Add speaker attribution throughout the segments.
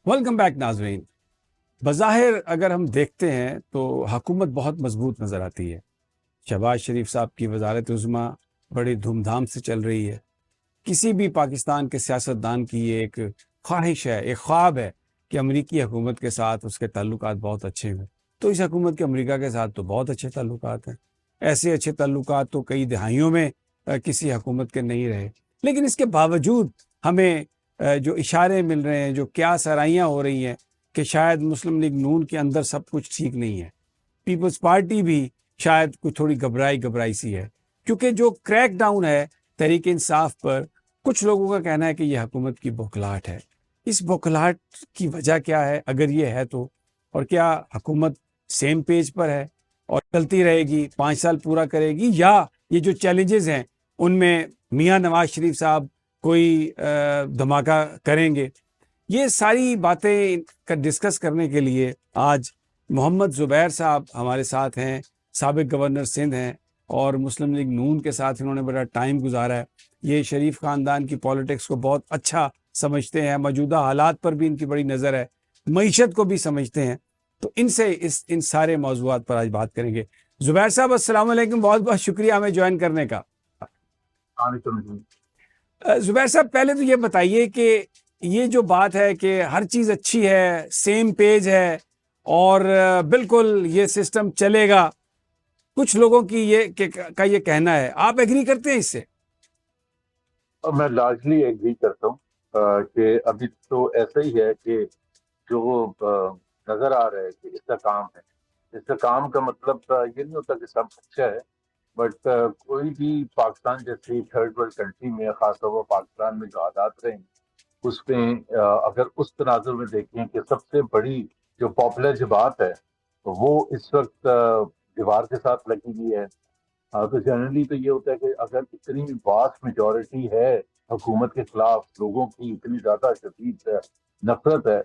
Speaker 1: Welcome back ناظرین. بظاہر اگر ہم دیکھتے ہیں تو حکومت بہت مضبوط نظر آتی ہے. شہباز شریف صاحب کی وزارت عظمیٰ بڑی دھوم دھام سے چل رہی ہے. کسی بھی پاکستان کے سیاستدان کی یہ ایک خواہش ہے، ایک خواب ہے کہ امریکی حکومت کے ساتھ اس کے تعلقات بہت اچھے ہوں. تو اس حکومت کے امریکہ کے ساتھ تو بہت اچھے تعلقات ہیں. ایسے اچھے تعلقات تو کئی دہائیوں میں کسی حکومت کے نہیں رہے. لیکن اس کے باوجود ہمیں جو اشارے مل رہے ہیں، جو کیا سرائیاں ہو رہی ہیں کہ شاید مسلم لیگ نون کے اندر سب کچھ ٹھیک نہیں ہے. پیپلز پارٹی بھی شاید کچھ تھوڑی گھبرائی سی ہے، کیونکہ جو کریک ڈاؤن ہے تحریک انصاف پر، کچھ لوگوں کا کہنا ہے کہ یہ حکومت کی بوکھلاہٹ ہے. اس بوکھلاہٹ کی وجہ کیا ہے اگر یہ ہے تو؟ اور کیا حکومت سیم پیج پر ہے اور چلتی رہے گی، 5 سال پورا کرے گی، یا یہ جو چیلنجز ہیں ان میں میاں نواز شریف صاحب کوئی دھماکہ کریں گے؟ یہ ساری باتیں کا ڈسکس کرنے کے لیے آج محمد زبیر صاحب ہمارے ساتھ ہیں. سابق گورنر سندھ ہیں اور مسلم لیگ نون کے ساتھ انہوں نے بڑا ٹائم گزارا ہے. یہ شریف خاندان کی پالیٹکس کو بہت اچھا سمجھتے ہیں، موجودہ حالات پر بھی ان کی بڑی نظر ہے، معیشت کو بھی سمجھتے ہیں. تو ان سے ان سارے موضوعات پر آج بات کریں گے. زبیر صاحب السلام علیکم، بہت بہت شکریہ ہمیں جوائن کرنے کا. زبیر صاحب پہلے تو یہ بتائیے کہ یہ جو بات ہے کہ ہر چیز اچھی ہے، سیم پیج ہے اور بالکل یہ سسٹم چلے گا، کچھ لوگوں کی یہ کہنا ہے، آپ ایگری کرتے ہیں اس سے؟
Speaker 2: میں لارجلی ایگری کرتا ہوں کہ ابھی تو ایسا ہی ہے کہ جو نظر آ رہا ہے کہ استحکام ہے. استحکام کا مطلب یہ نہیں ہوتا کہ سب اچھا ہے، بٹ کوئی بھی پاکستان جیسی تھرڈ ورلڈ کنٹری میں، خاص طور پر پاکستان میں جو حالات رہے ہیں اس میں اگر اس تناظر میں دیکھیں کہ سب سے بڑی جو پاپولر جو بات ہے وہ اس وقت دیوار کے ساتھ لگی ہوئی ہے. تو جنرلی تو یہ ہوتا ہے کہ اگر اتنی واسٹ میجورٹی ہے حکومت کے خلاف، لوگوں کی اتنی زیادہ شدید نفرت ہے،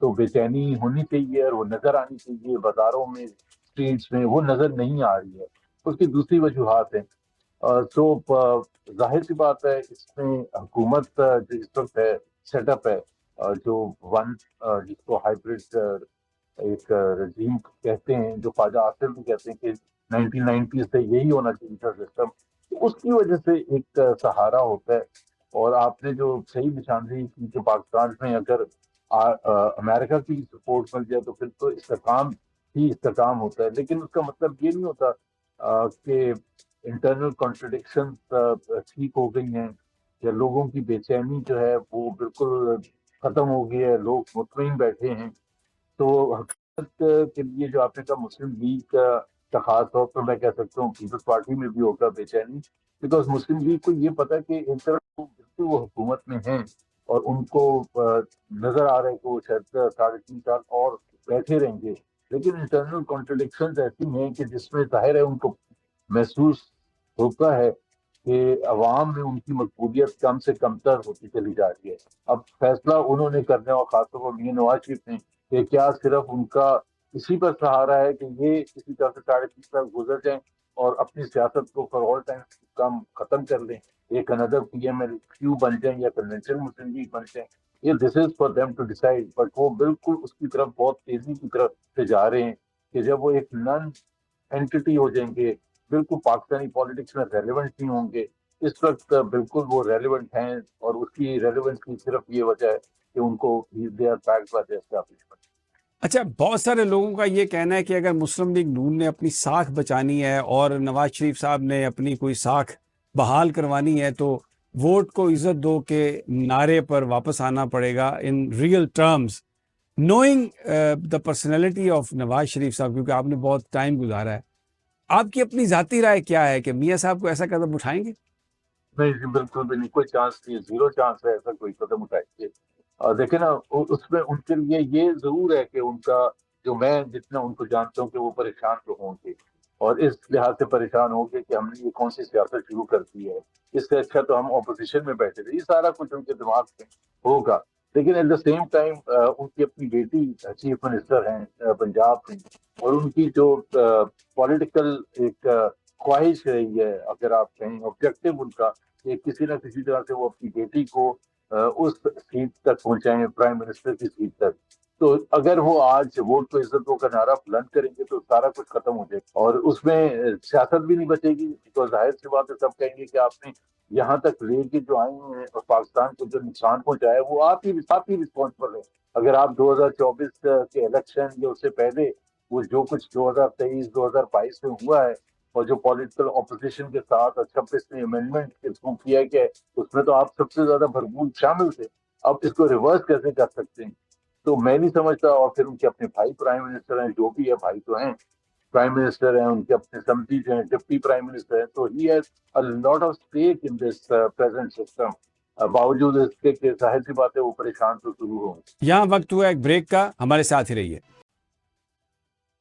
Speaker 2: تو بے چینی ہونی چاہیے اور وہ نظر آنی چاہیے بازاروں میں، اسٹریٹس میں. وہ نظر نہیں آ رہی ہے. اس کی دوسری وجوہات ہیں. تو ظاہر سی بات ہے اس میں حکومت جو اس وقت ہے، سیٹ اپ ہے، جو ون جس کو ہائیبرڈ ایک رجیم کہتے ہیں، جو خواجہ آصف بھی کہتے ہیں کہ 1990 سے یہی ہونا چاہیے تھا سسٹم. اس کی وجہ سے ایک سہارا ہوتا ہے. اور آپ نے جو صحیح نشاندہی کی کہ پاکستان میں اگر امریکہ کی سپورٹ مل جائے تو پھر تو استحکام ہی استحکام ہوتا ہے. لیکن اس کا مطلب یہ نہیں ہوتا کہ انٹرنل کانٹرڈکشن ٹھیک ہو گئی ہیں یا لوگوں کی بے چینی جو ہے وہ بالکل ختم ہو گئی ہے، لوگ مطمئن بیٹھے ہیں. تو حکومت کے لیے جو آپ نے کہا مسلم لیگ کا خاص طور پر میں کہہ سکتا ہوں پیپلز پارٹی میں بھی ہوگا بے چینی، بیکاز مسلم لیگ کو یہ پتا کہ ایک طرف بالکل وہ حکومت میں ہیں اور ان کو نظر آ رہا ہے کہ وہ شاید 3.5 سال اور بیٹھے رہیں گے. لیکن انٹرنل کانٹرڈکشن ایسی ہیں کہ جس میں ظاہر ہے ان کو محسوس ہوتا ہے کہ عوام میں ان کی مقبولیت کم سے کم تر ہوتی چلی جا رہی ہے. اب فیصلہ انہوں نے کرنا ہے، اور خاص طور پر میاں نواز شریف نے، کہ کیا صرف ان کا اسی پر سہارا ہے کہ یہ اسی طرح سے 3.5 سال گزر جائیں اور اپنی سیاست کو فار آل ٹائم کام ختم کر لیں، ایک اندر پی ایم ایل کیو بن جائیں یا کنونشنل مسلم لیگ بن جائیں. یہ this is for them to decide. But وہ بالکل اس کی طرف بہت تیزی کی طرف سے جا رہے ہیں کہ جب وہ ایک نن اینٹی ہو جائیں گے، بالکل پاکستانی پالیٹکس میں ریلیونٹ نہیں ہوں گے. اس وقت بالکل وہ ریلیونٹ ہیں، اور اس کی ریلیونس کی صرف یہ وجہ ہے کہ ان کو they are backed by the establishment.
Speaker 1: اچھا، بہت سارے لوگوں کا یہ کہنا ہے کہ اگر مسلم لیگ نون نے اپنی ساکھ بچانی ہے اور نواز شریف صاحب نے اپنی کوئی ساکھ بحال کروانی ہے تو ووٹ کو عزت دو کے نعرے پر واپس آنا پڑے گا in real terms. Knowing the personality of Nawaz Sharif صاحب، کیونکہ آپ نے بہت ٹائم گزارا ہے، آپ کی اپنی ذاتی رائے کیا ہے کہ میاں صاحب کو ایسا قدم اٹھائیں گے؟
Speaker 2: نہیں جی، بالکل بھی نہیں، کوئی چانس نہیں ہے، زیرو چانس ہے ایسا کوئی قدم اٹھائیں گے. دیکھیں نا، اس میں ان کے لیے یہ ضرور ہے کہ ان کا جو، میں جتنا ان کو جانتا ہوں کہ وہ پریشان تو ہوں گے، اور اس لحاظ سے پریشان ہوں گے کہ ہم نے یہ کون سی سیاست شروع کر دی ہے، اس سے اچھا تو ہم اپوزیشن میں بیٹھے تھے. یہ سارا کچھ ان کے دماغ میں ہوگا. لیکن ایٹ دا سیم ٹائم ان کی اپنی بیٹی چیف منسٹر ہیں پنجاب میں، اور ان کی جو پولیٹیکل ایک خواہش رہی ہے، اگر آپ کہیں آبجیکٹو ان کا، کہ کسی نہ کسی طرح سے وہ اپنی بیٹی کو اس سیٹ تک پہنچائیں، پرائم منسٹر کی سیٹ تک. تو اگر وہ آج ووٹ کو عزتوں کا نعرہ بلند کریں گے تو سارا کچھ ختم ہو جائے گا، اور اس میں سیاست بھی نہیں بچے گی. تو ظاہر سی بات ہے، سب کہیں گے کہ آپ نے یہاں تک لے کے جو آئے ہیں اور پاکستان کو جو نقصان پہنچایا ہے وہ آپ ہی رسپانسبل ہے. اگر آپ 2024 کے الیکشن یا اس سے پہلے وہ جو کچھ 2023 2022 میں ہوا ہے، اور جو پولیٹیکل اپوزیشن کے ساتھ 26 نے امینڈمنٹ کے تھرو کیا ہے، کہ اس میں تو آپ سب سے زیادہ بھرپور شامل تھے. اب اس کو ریورس کیسے کر سکتے ہیں؟ تو میں نہیں سمجھتا. اور پھر ان کے اپنے بھائی پرائم منسٹر ہیں، جو بھی ہے بھائی تو ہیں، پرائم منسٹر ہیں، ان کے اپنے سمتیز ہیں، ڈپٹی پرائم منسٹر ہیں. تو he has a lot of stake in this present system. باوجود اس کے کہ ظاہر سی بات ہے وہ پریشان تو ضرور ہوں.
Speaker 1: یہاں وقت ہوا ایک بریک کا، ہمارے ساتھ ہی رہیے.